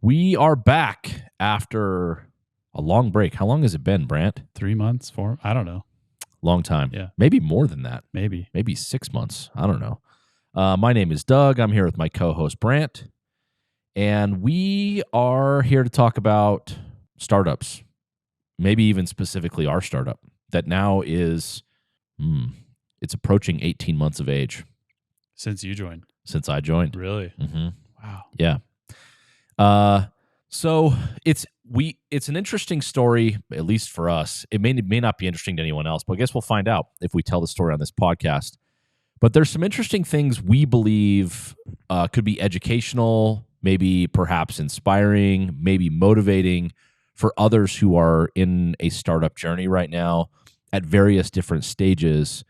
We are back after a long break. How long has it been, Brant? 3 months, 4? I don't know. Long time. Yeah. Maybe more than that. Maybe 6 months. I don't know. My name is Doug. I'm here with my co-host, Brant. And we are here to talk about startups. Maybe even specifically our startup that now is, it's approaching 18 months of age. Since you joined. Since I joined. Really? Mm-hmm. Wow. Yeah. So it's an interesting story, at least for us. It may not be interesting to anyone else, but I guess we'll find out if we tell the story on this podcast. But there's some interesting things we believe could be educational, maybe perhaps inspiring, maybe motivating for others who are in a startup journey right now at various different stages,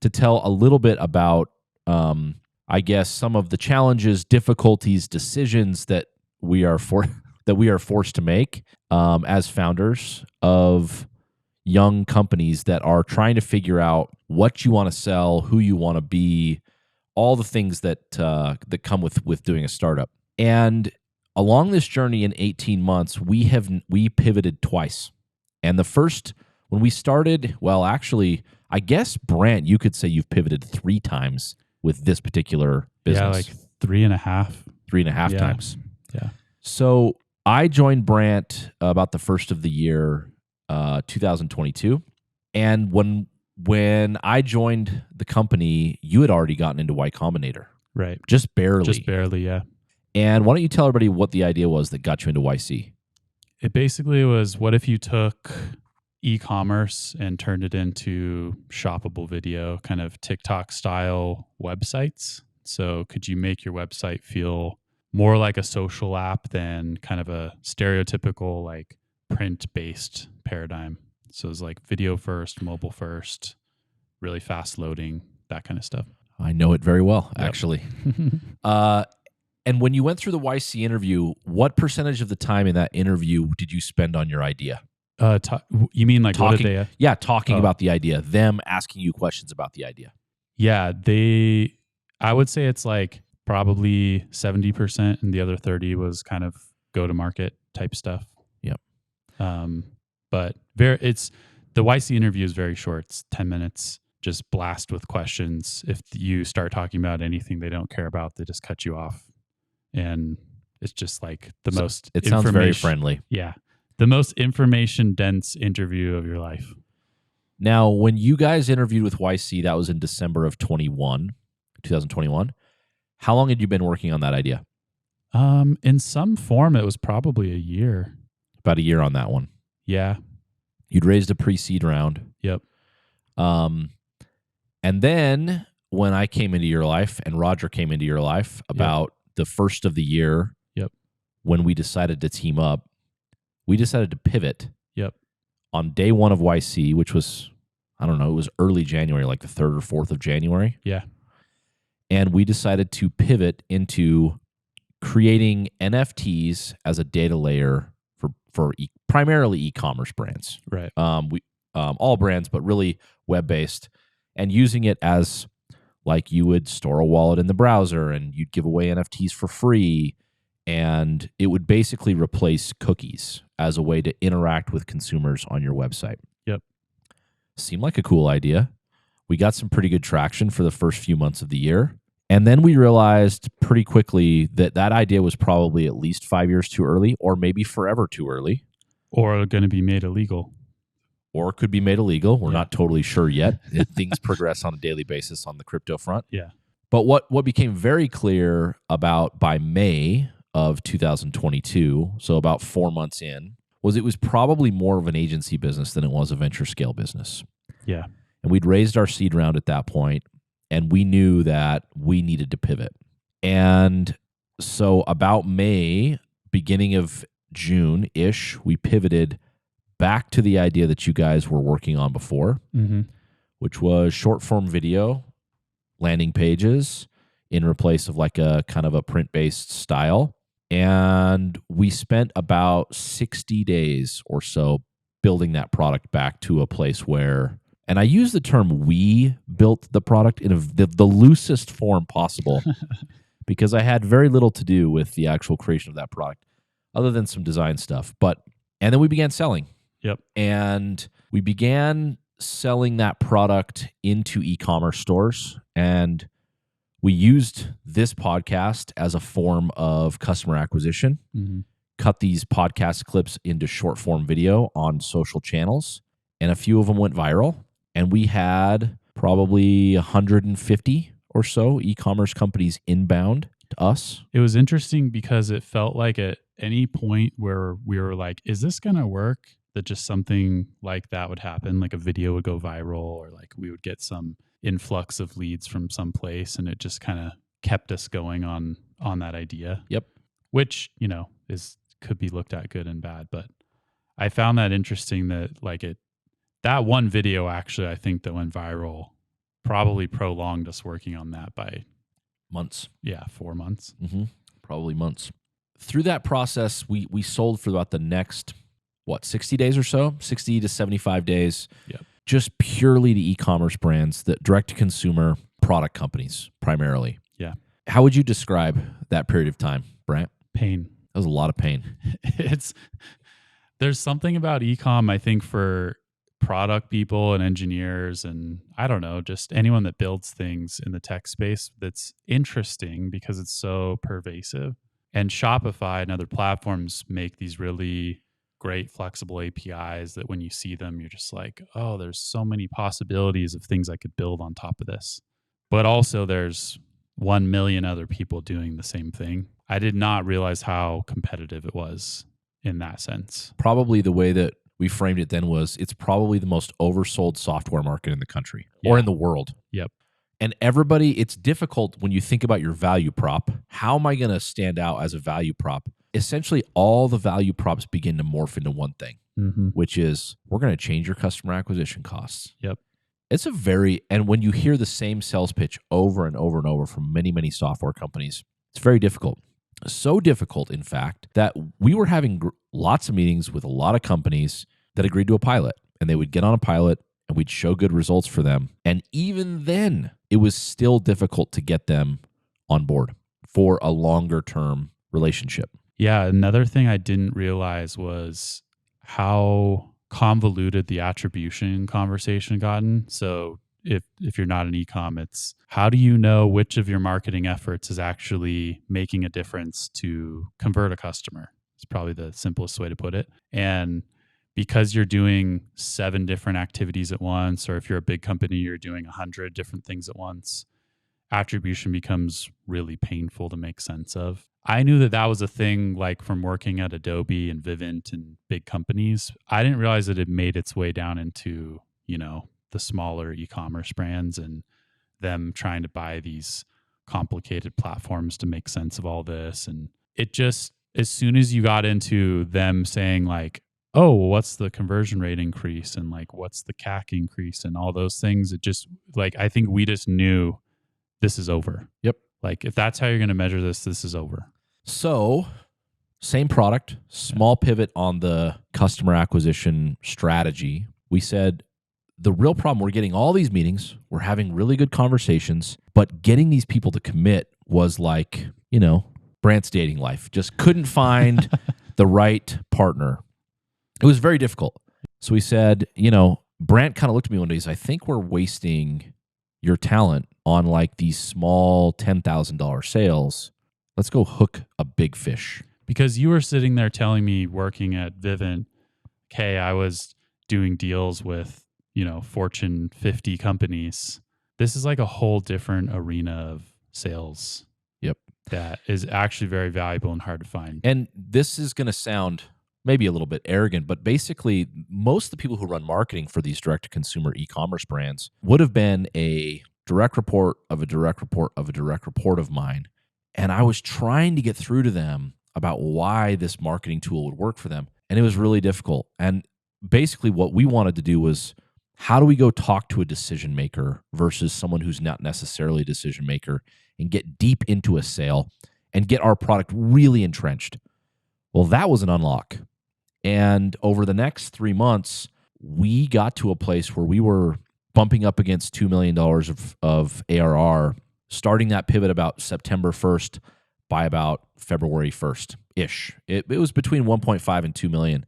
to tell a little bit about, I guess, some of the challenges, difficulties, decisions that we are forced to make as founders of young companies that are trying to figure out what you want to sell, who you want to be, all the things that come with doing a startup. And along this journey in 18 months, we pivoted twice. And the first, when we started, well, actually, I guess, Brant, you could say you've pivoted 3 times with this particular business. Yeah, like 3.5. 3.5 times. Yeah. So I joined Brant about the first of the year, 2022. And when I joined the company, you had already gotten into Y Combinator. Right. Just barely. Just barely, yeah. And why don't you tell everybody what the idea was that got you into YC? It basically was, what if you took e-commerce and turned it into shoppable video, kind of TikTok style websites? So could you make your website feel more like a social app than kind of a stereotypical like print-based paradigm? So it's like video first, mobile first, really fast loading, that kind of stuff. I know it very well, Yep. actually. And when you went through the YC interview, what percentage of the time in that interview did you spend on your idea? You mean like Talking, what did they? talking about the idea, them asking you questions about the idea. Yeah, I would say it's like probably 70%, and the other 30 was kind of go to market type stuff. Yep. But the YC interview is very short. It's 10 minutes, just blast with questions. If you start talking about anything they don't care about, they just cut you off. And it's just like It sounds very friendly. Yeah. The most information dense interview of your life. Now, when you guys interviewed with YC, that was in December of 2021. How long had you been working on that idea? In some form, it was probably a year. About a year on that one. Yeah. You'd raised a pre-seed round. Yep. And then when I came into your life and Roger came into your life about the first of the year, when we decided to team up, we decided to pivot. Yep. On day 1 of YC, which was, I don't know, it was early January, like the 3rd or 4th of January. Yeah. And we decided to pivot into creating NFTs as a data layer for primarily e-commerce brands. Right. All brands, but really web-based, and using it as like you would store a wallet in the browser and you'd give away NFTs for free, and it would basically replace cookies as a way to interact with consumers on your website. Yep. Seemed like a cool idea. We got some pretty good traction for the first few months of the year. And then we realized pretty quickly that idea was probably at least 5 years too early, or maybe forever too early. Or going to be made illegal. Or could be made illegal. We're not totally sure yet. Things progress on a daily basis on the crypto front. Yeah. But what became very clear about by May of 2022, so about 4 months in, was it was probably more of an agency business than it was a venture scale business. Yeah. And we'd raised our seed round at that point, and we knew that we needed to pivot. And so about May, beginning of June-ish, we pivoted back to the idea that you guys were working on before, which was short-form video, landing pages, in place of like a kind of a print-based style. And we spent about 60 days or so building that product back to a place where, and I use the term we built the product in the loosest form possible because I had very little to do with the actual creation of that product. other than some design stuff. And then we began selling. Yep. And we began selling that product into e-commerce stores. And we used this podcast as a form of customer acquisition, cut these podcast clips into short form video on social channels, and a few of them went viral. And we had probably 150 or so e-commerce companies inbound to us. It was interesting because it felt like at any point where we were like, is this going to work? That just something like that would happen, like a video would go viral, or like we would get some influx of leads from some place, and it just kind of kept us going on that idea. Yep. Which, could be looked at good and bad, but I found that interesting that that one video actually, I think, that went viral probably prolonged us working on that by months. Yeah, 4 months. Probably months. Through that process, we sold for about the next 60 days or so, 60 to 75 days. Yep. Just purely to e-commerce brands, that direct-to-consumer product companies primarily. Yeah. How would you describe that period of time, Brant? Pain. That was a lot of pain. There's something about e-com, I think, for product people and engineers and I don't know, just anyone that builds things in the tech space, that's interesting because it's so pervasive. And Shopify and other platforms make these really great flexible APIs that when you see them, you're just like, oh, there's so many possibilities of things I could build on top of this. But also there's 1 million other people doing the same thing. I did not realize how competitive it was in that sense. Probably the way that we framed it then was, it's probably the most oversold software market in the country or in the world. Yep. And everybody, it's difficult when you think about your value prop. How am I going to stand out as a value prop? Essentially, all the value props begin to morph into one thing, which is we're going to change your customer acquisition costs. Yep. And when you hear the same sales pitch over and over and over from many, many software companies, it's very difficult. So difficult, in fact, that we were having lots of meetings with a lot of companies that agreed to a pilot, and they would get on a pilot and we'd show good results for them. And even then, it was still difficult to get them on board for a longer term relationship. Yeah. Another thing I didn't realize was how convoluted the attribution conversation gotten. So if you're not an e-com, it's how do you know which of your marketing efforts is actually making a difference to convert a customer? It's probably the simplest way to put it. And because you're doing 7 different activities at once, or if you're a big company, you're doing 100 different things at once, attribution becomes really painful to make sense of. I knew that was a thing, like from working at Adobe and Vivint and big companies. I didn't realize that it made its way down into, the smaller e-commerce brands and them trying to buy these complicated platforms to make sense of all this. And it just, as soon as you got into them saying like, oh, what's the conversion rate increase and like, what's the CAC increase and all those things, it just I think we just knew this is over. Yep. Like if that's how you're going to measure this is over. So same product, small pivot on the customer acquisition strategy. We said the real problem, we're getting all these meetings, we're having really good conversations, but getting these people to commit was like, Brant's dating life. Just couldn't find the right partner. It was very difficult. So we said, Brant kind of looked at me one day. He's, I think we're wasting your talent on like these small $10,000 sales. Let's go hook a big fish. Because you were sitting there telling me working at Vivint, okay, I was doing deals with, Fortune 50 companies. This is like a whole different arena of sales. Yep. That is actually very valuable and hard to find. And this is going to sound maybe a little bit arrogant, but basically most of the people who run marketing for these direct-to-consumer e-commerce brands would have been a direct report of a direct report of a direct report of mine. And I was trying to get through to them about why this marketing tool would work for them. And it was really difficult. And basically what we wanted to do was, how do we go talk to a decision maker versus someone who's not necessarily a decision maker and get deep into a sale and get our product really entrenched? Well, that was an unlock. And over the next 3 months, we got to a place where we were bumping up against $2 million of ARR, starting that pivot about September 1st. By about February 1st, ish. It was between 1.5 and 2 million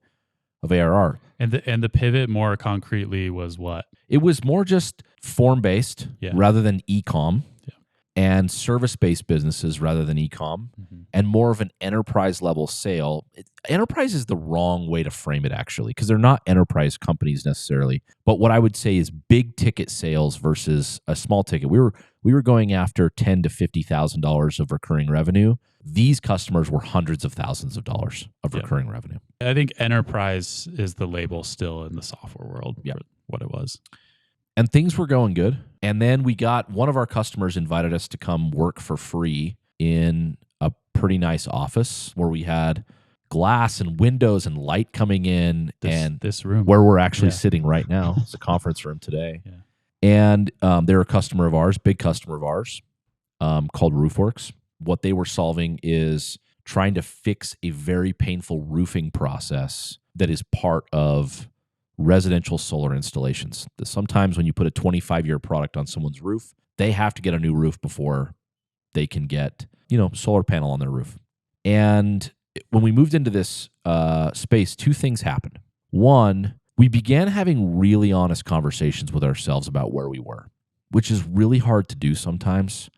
of ARR. And the pivot more concretely was what? It was more just form-based rather than e-com, and service-based businesses rather than e-com, and more of an enterprise-level sale. Enterprise is the wrong way to frame it, actually, because they're not enterprise companies necessarily. But what I would say is big-ticket sales versus a small ticket. We were going after $10,000 to $50,000 of recurring revenue. These customers were hundreds of thousands of dollars of recurring revenue. I think enterprise is the label still in the software world for what it was. And things were going good. And then we got one of our customers invited us to come work for free in a pretty nice office where we had glass and windows and light coming in. This room. Where we're actually sitting right now. It's a conference room today. Yeah. And they're a customer of ours, big customer of ours, called RoofWorks. What they were solving is trying to fix a very painful roofing process that is part of residential solar installations. Sometimes when you put a 25-year product on someone's roof, they have to get a new roof before they can get, solar panel on their roof. And when we moved into this space, two things happened. One, we began having really honest conversations with ourselves about where we were, which is really hard to do sometimes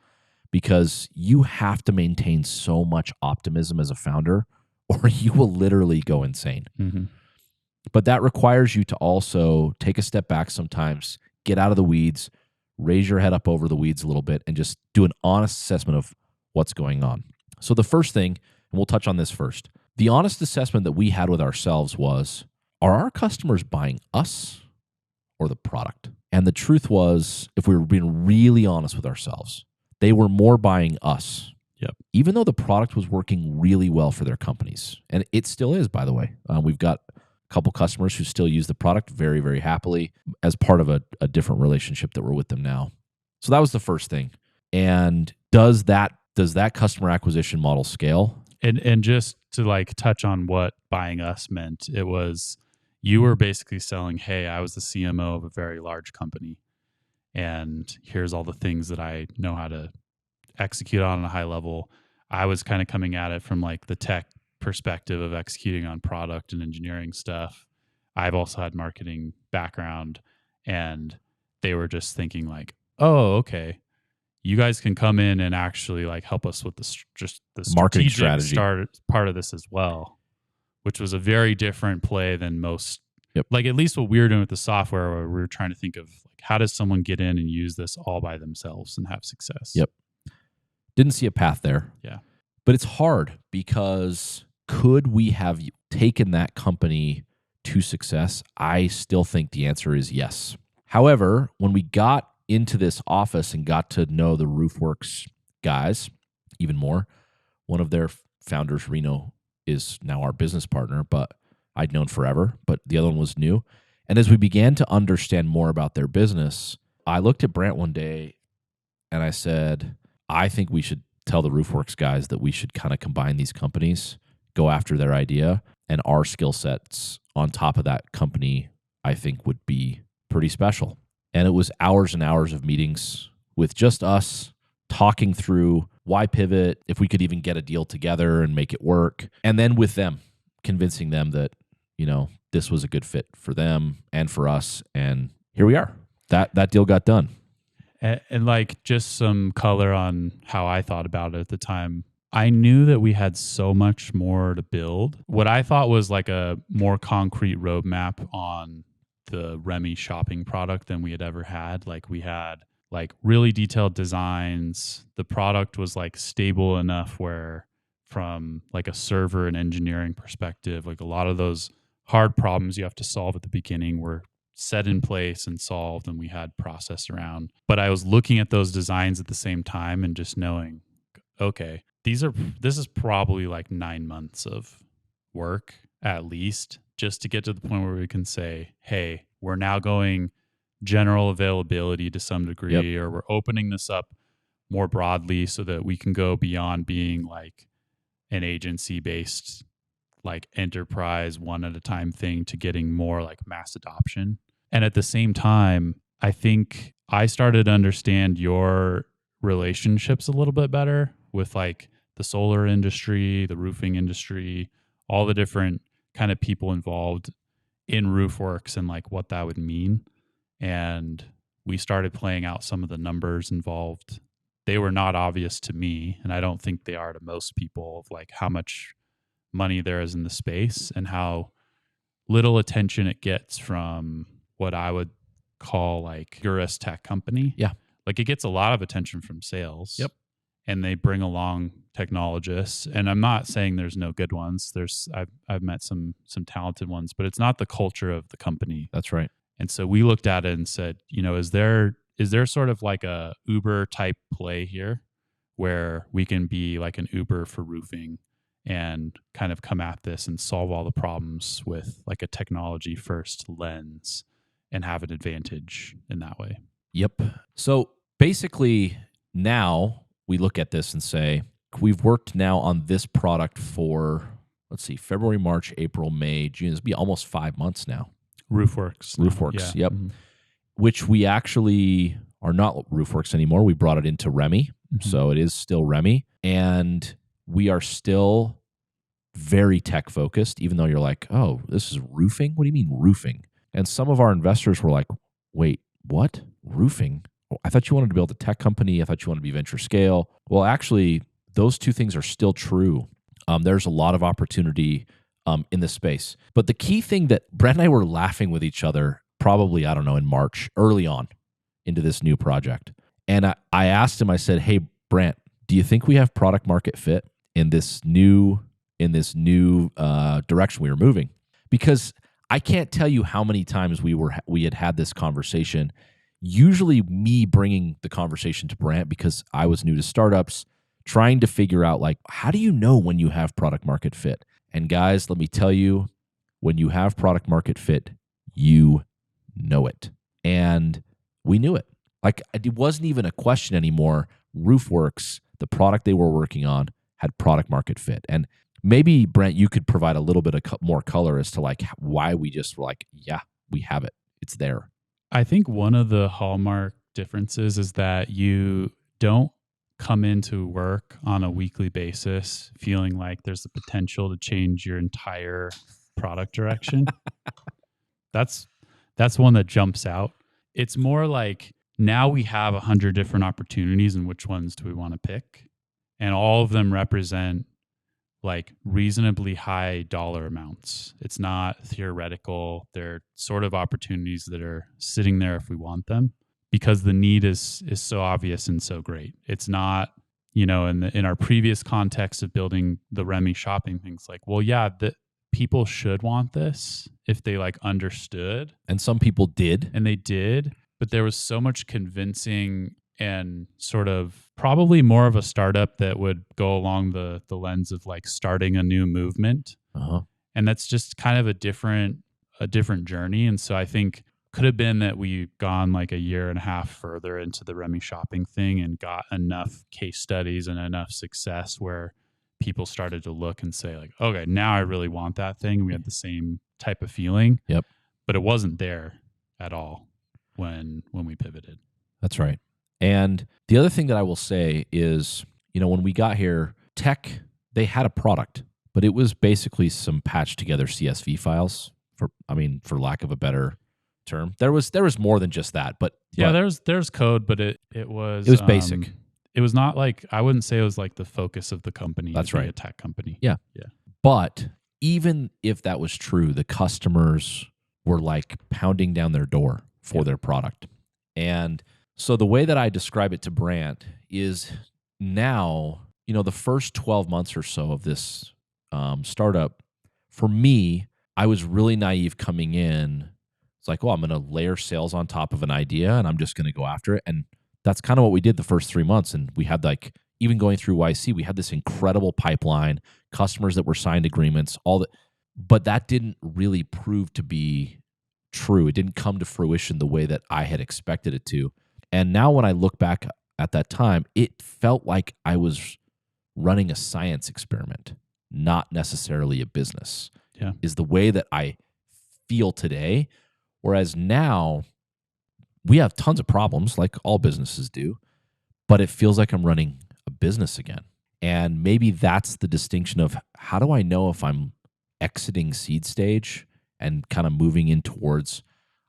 because you have to maintain so much optimism as a founder or you will literally go insane. Mm-hmm. But that requires you to also take a step back sometimes, get out of the weeds, raise your head up over the weeds a little bit, and just do an honest assessment of what's going on. So the first thing, and we'll touch on this first, the honest assessment that we had with ourselves was, are our customers buying us or the product? And the truth was, if we were being really honest with ourselves, they were more buying us. Yep. Even though the product was working really well for their companies. And it still is, by the way. We've got couple customers who still use the product very, very happily as part of a different relationship that we're with them now. So that was the first thing. And does that customer acquisition model scale? And just to touch on what buying us meant, it was you were basically selling, hey, I was the CMO of a very large company, and here's all the things that I know how to execute on a high level. I was kind of coming at it from the tech perspective of executing on product and engineering stuff. I've also had marketing background, and they were just thinking oh, okay, you guys can come in and actually help us with the marketing strategy part of this as well, which was a very different play than most. Yep. At least what we were doing with the software, where we were trying to think of how does someone get in and use this all by themselves and have success. Yep. Didn't see a path there. Yeah. But it's hard because could we have taken that company to success? I still think the answer is yes. However, when we got into this office and got to know the RoofWorks guys even more, one of their founders, Reno, is now our business partner, but I'd known forever, but the other one was new. And as we began to understand more about their business, I looked at Brant one day and I said, I think we should tell the RoofWorks guys that we should kind of combine these companies, go after their idea, and our skill sets on top of that company, I think would be pretty special. And it was hours and hours of meetings with just us talking through why pivot, if we could even get a deal together and make it work. And then with them, convincing them that, this was a good fit for them and for us. And here we are. That deal got done. And just some color on how I thought about it at the time. I knew that we had so much more to build. What I thought was a more concrete roadmap on the Remi shopping product than we had ever had. We had really detailed designs. The product was stable enough where from a server and engineering perspective, a lot of those hard problems you have to solve at the beginning were set in place and solved, and we had process around. But I was looking at those designs at the same time and just knowing, okay, this is probably 9 months of work at least, just to get to the point where we can say, hey, we're now going general availability to some degree, or we're opening this up more broadly so that we can go beyond being an agency-based enterprise one at a time thing to getting more mass adoption. And at the same time, I think I started to understand your relationships a little bit better with the solar industry, the roofing industry, all the different kind of people involved in roof works and like what that would mean. And we started playing out some of the numbers involved. They were not obvious to me, and I don't think they are to most people, of like how much money there is in the space and how little attention it gets from what I would call like Eurus tech company. Yeah. Like it gets a lot of attention from sales. Yep. And they bring along technologists. And I'm not saying there's no good ones. I've met some talented ones, but it's not the culture of the company. That's right. And so we looked at it and said, is there sort of like a Uber type play here where we can be like an Uber for roofing and kind of come at this and solve all the problems with like a technology first lens and have an advantage in that way? Yep. So basically now we look at this and say, we've worked now on this product for, let's see, February, March, April, May, June. It's be almost 5 months now. Roofworks. Roofworks, Yeah. yep. Mm-hmm. Which we actually are not Roofworks anymore. We brought it into Remi. Mm-hmm. So it is still Remi. And we are still very tech focused, even though you're like, oh, this is roofing? What do you mean roofing? And some of our investors were like, wait, what? Roofing? I thought you wanted to build a tech company. I thought you wanted to be venture scale. Well, actually, those two things are still true. There's a lot of opportunity in this space. But the key thing that Brent and I were laughing with each other, probably, I don't know, in March, early on into this new project. And I asked him, I said, hey, Brant, do you think we have product market fit in this new direction we were moving? Because I can't tell you how many times we had this conversation. Usually me bringing the conversation to Brant because I was new to startups, trying to figure out like, how do you know when you have product market fit? And guys, let me tell you, when you have product market fit, you know it. And we knew it. Like it wasn't even a question anymore. Roofworks, the product they were working on, had product market fit. And maybe, Brent, you could provide a little bit of more color as to like why we just were like, yeah, we have it. It's there. I think one of the hallmark differences is that you don't come into work on a weekly basis feeling like there's the potential to change your entire product direction. That's one that jumps out. It's more like now we have 100 different opportunities and which ones do we want to pick? And all of them represent like reasonably high dollar amounts. It's not theoretical. They're sort of opportunities that are sitting there if we want them because the need is so obvious and so great. It's not, in our previous context of building the Remi shopping things like, well, yeah, the people should want this if they like understood. And some people did. And they did, but there was so much convincing and sort of probably more of a startup that would go along the lens of like starting a new movement. Uh-huh. And that's just kind of a different journey. And so I think could have been that we've gone like a year and a half further into the Remi shopping thing and got enough case studies and enough success where people started to look and say like, okay, now I really want that thing. We had the same type of feeling. Yep. But it wasn't there at all when we pivoted. That's right. And the other thing that I will say is, when we got here, tech, they had a product, but it was basically some patched together CSV files for lack of a better term. There was more than just that, but there's code, but it was basic. It was not like, I wouldn't say it was like the focus of the company. That's to right. Be a tech company. Yeah. Yeah. But even if that was true, the customers were like pounding down their door for their product. And so the way that I describe it to Brant is now, the first 12 months or so of this startup, for me, I was really naive coming in. It's like, I'm going to layer sales on top of an idea and I'm just going to go after it. And that's kind of what we did the first 3 months. And we had like, even going through YC, we had this incredible pipeline, customers that were signed agreements, but that didn't really prove to be true. It didn't come to fruition the way that I had expected it to. And now when I look back at that time, it felt like I was running a science experiment, not necessarily a business. Yeah. Is the way that I feel today. Whereas now we have tons of problems like all businesses do, but it feels like I'm running a business again. And maybe that's the distinction of how do I know if I'm exiting seed stage and kind of moving in towards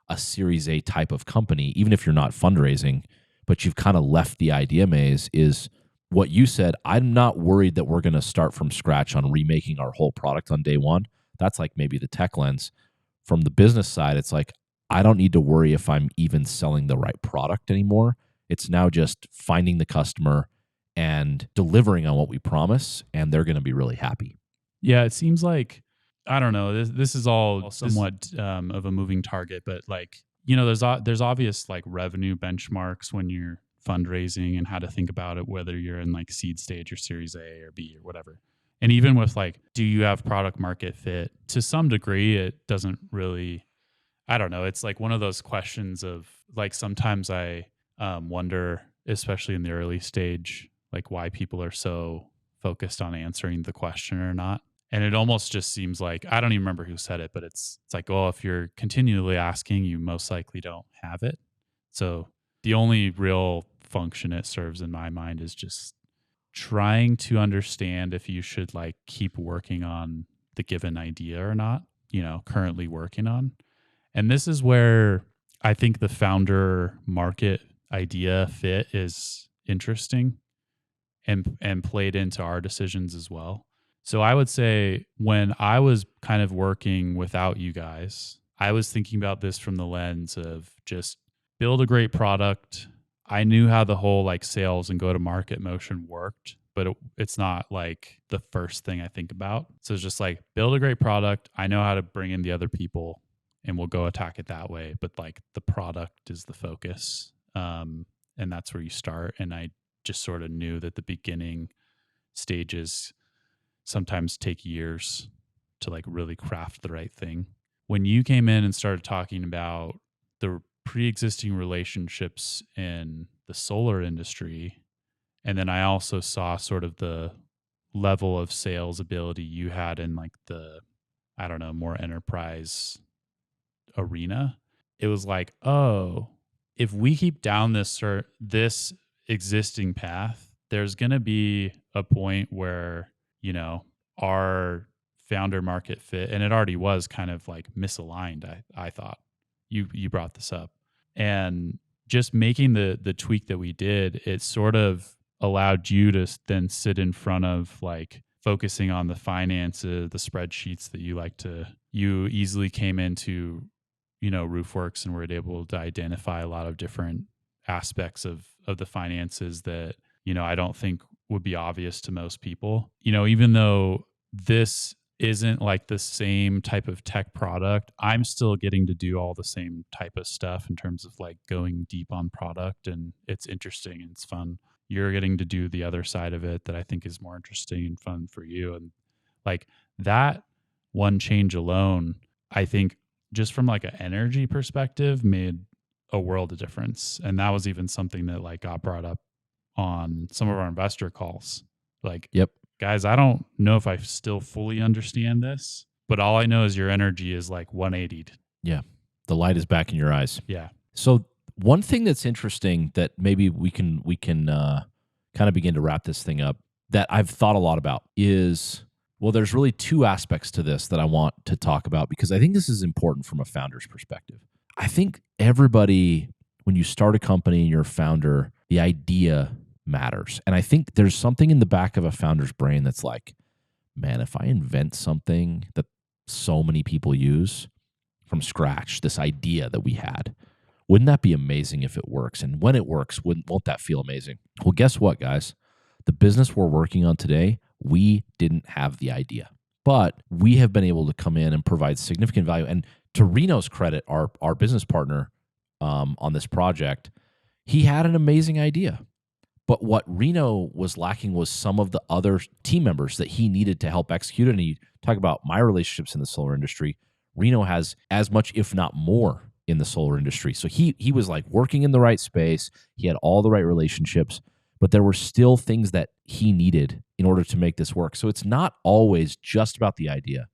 a Series A type of company, even if you're not fundraising, but you've kind of left the idea maze, is what you said. I'm not worried that we're going to start from scratch on remaking our whole product on day one. That's like maybe the tech lens. From the business side, it's like, I don't need to worry if I'm even selling the right product anymore. It's now just finding the customer and delivering on what we promise, and they're going to be really happy. Yeah, it seems like, I don't know, this is all somewhat of a moving target, but like, there's obvious like revenue benchmarks when you're fundraising and how to think about it, whether you're in like seed stage or Series A or B or whatever. And even with like, do you have product market fit? To some degree, it doesn't really, I don't know. It's like one of those questions of like, sometimes I wonder, especially in the early stage, like why people are so focused on answering the question or not. And it almost just seems like, I don't even remember who said it, but it's like, oh, if you're continually asking, you most likely don't have it. So the only real function it serves in my mind is just trying to understand if you should like keep working on the given idea or not, currently working on. And this is where I think the founder market idea fit is interesting and played into our decisions as well. So I would say when I was kind of working without you guys, I was thinking about this from the lens of just build a great product. I knew how the whole like sales and go to market motion worked, but it's not like the first thing I think about. So it's just like build a great product. I know how to bring in the other people and we'll go attack it that way. But like the product is the focus. And that's where you start. And I just sort of knew that the beginning stages sometimes take years to like really craft the right thing. When you came in and started talking about the pre-existing relationships in the solar industry, and then I also saw sort of the level of sales ability you had in like the, I don't know, more enterprise arena, it was like, oh, if we keep down this existing path, there's going to be a point where, our founder market fit, and it already was kind of like misaligned. I thought you brought this up, and just making the tweak that we did, it sort of allowed you to then sit in front of like focusing on the finances, the spreadsheets that you easily came into, RoofWorks, and were able to identify a lot of different aspects of the finances that, I don't think would be obvious to most people. Even though this isn't like the same type of tech product, I'm still getting to do all the same type of stuff in terms of like going deep on product, and it's interesting and it's fun. You're getting to do the other side of it that I think is more interesting and fun for you. And like that one change alone, I think just from like an energy perspective made a world of difference. And that was even something that like got brought up on some of our investor calls. Like, Yep. Guys, I don't know if I still fully understand this, but all I know is your energy is like 180'd. Yeah. The light is back in your eyes. Yeah. So one thing that's interesting that maybe we can kind of begin to wrap this thing up, that I've thought a lot about is, well, there's really two aspects to this that I want to talk about, because I think this is important from a founder's perspective. I think everybody, when you start a company and you're a founder, the idea matters. And I think there's something in the back of a founder's brain that's like, man, if I invent something that so many people use from scratch, this idea that we had, wouldn't that be amazing if it works? And when it works, won't that feel amazing? Well, guess what, guys? The business we're working on today, we didn't have the idea, but we have been able to come in and provide significant value. And to Reno's credit, our business partner on this project, he had an amazing idea. But what Reno was lacking was some of the other team members that he needed to help execute it. And you talk about my relationships in the solar industry. Reno has as much, if not more, in the solar industry. So he was like working in the right space. He had all the right relationships, but there were still things that he needed in order to make this work. So it's not always just about the idea.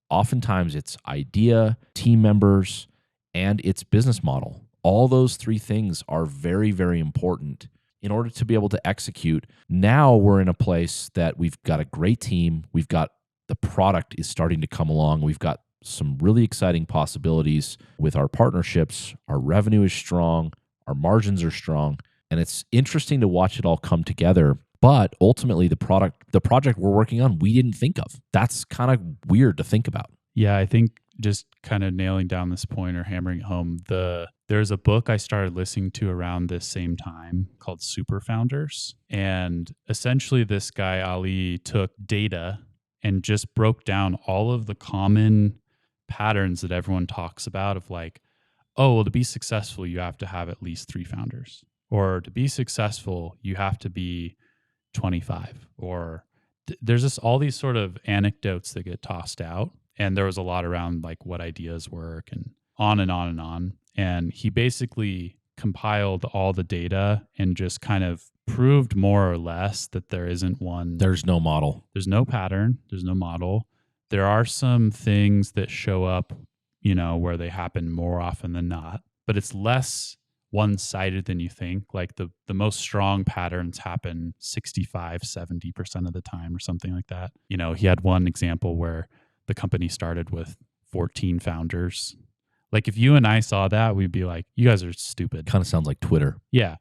Oftentimes it's idea, team members, and its business model. All those three things are very, very important in order to be able to execute. Now we're in a place that we've got a great team. We've got the product is starting to come along. We've got some really exciting possibilities with our partnerships. Our revenue is strong. Our margins are strong. And it's interesting to watch it all come together. But ultimately, the project we're working on, we didn't think of. That's kind of weird to think about. Yeah, I think just kind of nailing down this point or hammering it home, there's a book I started listening to around this same time called Super Founders. And essentially this guy, Ali, took data and just broke down all of the common patterns that everyone talks about of like, oh, well, to be successful, you have to have at least 3 founders. Or to be successful, you have to be 25. Or there's just all these sort of anecdotes that get tossed out. And there was a lot around like what ideas work and on and on and on. And he basically compiled all the data and just kind of proved more or less that there isn't one. There's no model. There's no pattern. There's no model. There are some things that show up, where they happen more often than not, but it's less one-sided than you think. Like the most strong patterns happen 65, 70% of the time or something like that. He had one example where the company started with 14 founders. Like if you and I saw that, we'd be like, you guys are stupid. Kind of sounds like Twitter. Yeah.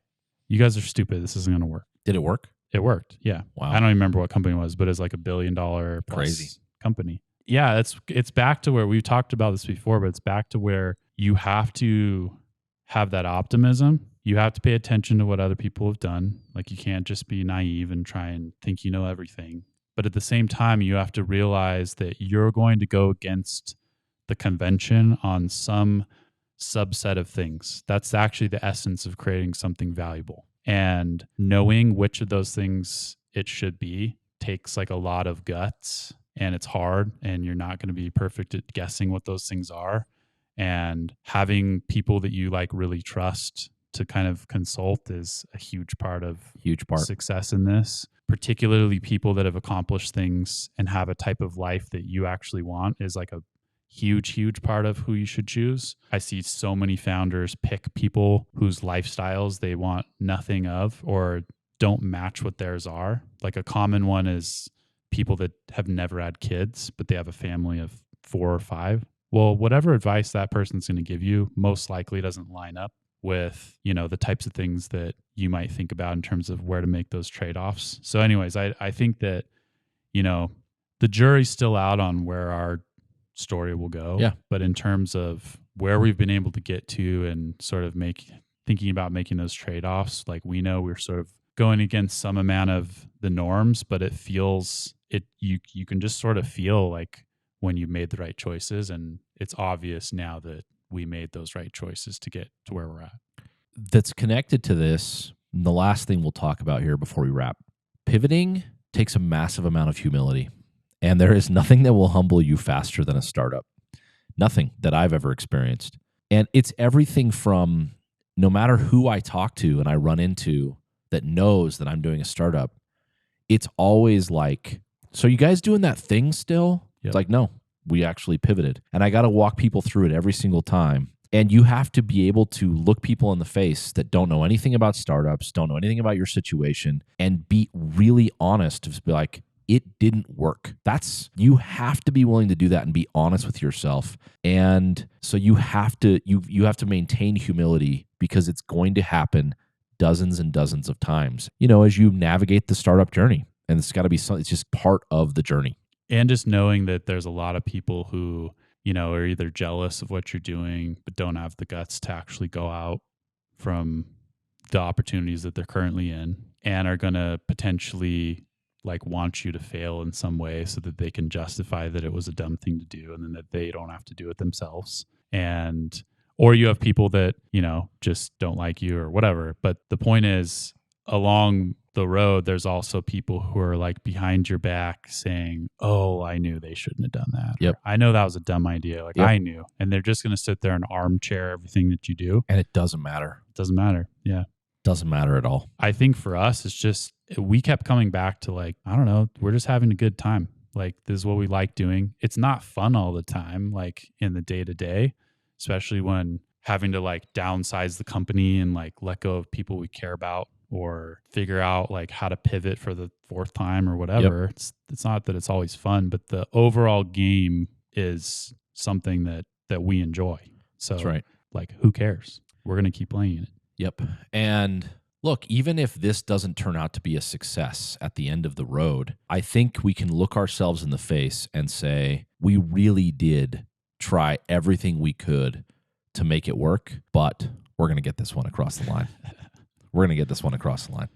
You guys are stupid. This isn't going to work. Did it work? It worked. Yeah. Wow. I don't even remember what company it was, but it's like $1 billion plus Crazy company. Yeah. It's back to where we've talked about this before, but it's back to where you have to have that optimism. You have to pay attention to what other people have done. Like you can't just be naive and try and think you know everything. But at the same time, you have to realize that you're going to go against the convention on some subset of things. That's actually the essence of creating something valuable. And knowing which of those things it should be takes like a lot of guts, and it's hard, and you're not going to be perfect at guessing what those things are. And having people that you like really trust to kind of consult is a huge part of success in this. Particularly people that have accomplished things and have a type of life that you actually want is like a huge part of who you should choose. I see so many founders pick people whose lifestyles they want nothing of or don't match what theirs are. Like a common one is people that have never had kids, but they have a family of 4 or 5. Well, whatever advice that person's going to give you most likely doesn't line up with, the types of things that you might think about in terms of where to make those trade-offs. So anyways, I think that, the jury's still out on where our story will go. Yeah. But in terms of where we've been able to get to and sort of thinking about making those trade-offs, like we know we're sort of going against some amount of the norms, but it feels you can just sort of feel like when you made the right choices, and it's obvious now that we made those right choices to get to where we're at. That's connected to this. The last thing we'll talk about here before we wrap. Pivoting takes a massive amount of humility, and there is nothing that will humble you faster than a startup. Nothing that I've ever experienced. And it's everything from no matter who I talk to and I run into that knows that I'm doing a startup, it's always like, so you guys doing that thing still? Yep. It's like, no, we actually pivoted. And I got to walk people through it every single time. And you have to be able to look people in the face that don't know anything about startups, don't know anything about your situation, and be really honest. To be like, it didn't work. You have to be willing to do that and be honest with yourself. And so you have to maintain humility, because it's going to happen dozens and dozens of times, as you navigate the startup journey. And it's got to be it's just part of the journey. And just knowing that there's a lot of people who, are either jealous of what you're doing, but don't have the guts to actually go out from the opportunities that they're currently in, and are going to potentially like want you to fail in some way so that they can justify that it was a dumb thing to do, and then that they don't have to do it themselves. Or you have people that, just don't like you or whatever. But the point is, along the road, there's also people who are like behind your back saying, oh, I knew they shouldn't have done that. Yep. I know that was a dumb idea. Like, yep. I knew. And they're just going to sit there and armchair everything that you do. And it doesn't matter. It doesn't matter. Yeah. Doesn't matter at all. I think for us, it's just, we kept coming back to like, I don't know, we're just having a good time. Like, this is what we like doing. It's not fun all the time, like in the day to day, especially when having to like downsize the company and like let go of people we care about or figure out like how to pivot for the fourth time or whatever. It's not that it's always fun, but the overall game is something that we enjoy. So That's right. Like, who cares? We're going to keep playing it. Yep. And look, even if this doesn't turn out to be a success at the end of the road, I think we can look ourselves in the face and say, we really did try everything we could to make it work, but we're going to get this one across the line. We're going to get this one across the line.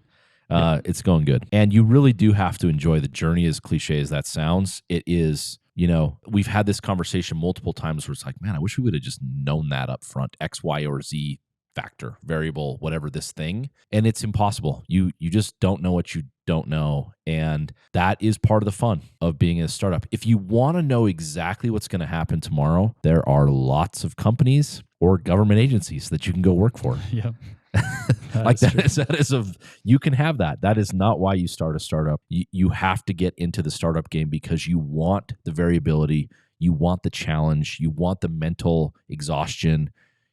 It's going good. And you really do have to enjoy the journey, as cliche as that sounds. It is, we've had this conversation multiple times where it's like, man, I wish we would have just known that up front, X, Y, or Z factor, variable, whatever this thing. And it's impossible. You just don't know what you don't know. And that is part of the fun of being a startup. If you want to know exactly what's going to happen tomorrow, there are lots of companies or government agencies that you can go work for. Yep. Like you can have that. That is not why you start a startup. You have to get into the startup game because you want the variability, you want the challenge, you want the mental exhaustion,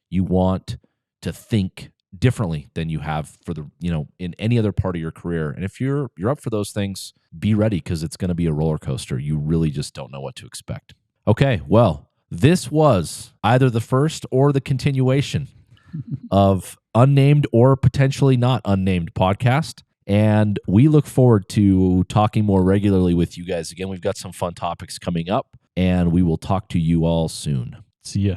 you want to think differently than you have for in any other part of your career. And if you're up for those things, be ready because it's going to be a roller coaster. You really just don't know what to expect. Okay, well, this was either the first or the continuation of unnamed or potentially not unnamed podcast. And we look forward to talking more regularly with you guys again. We've got some fun topics coming up, and we will talk to you all soon. See ya.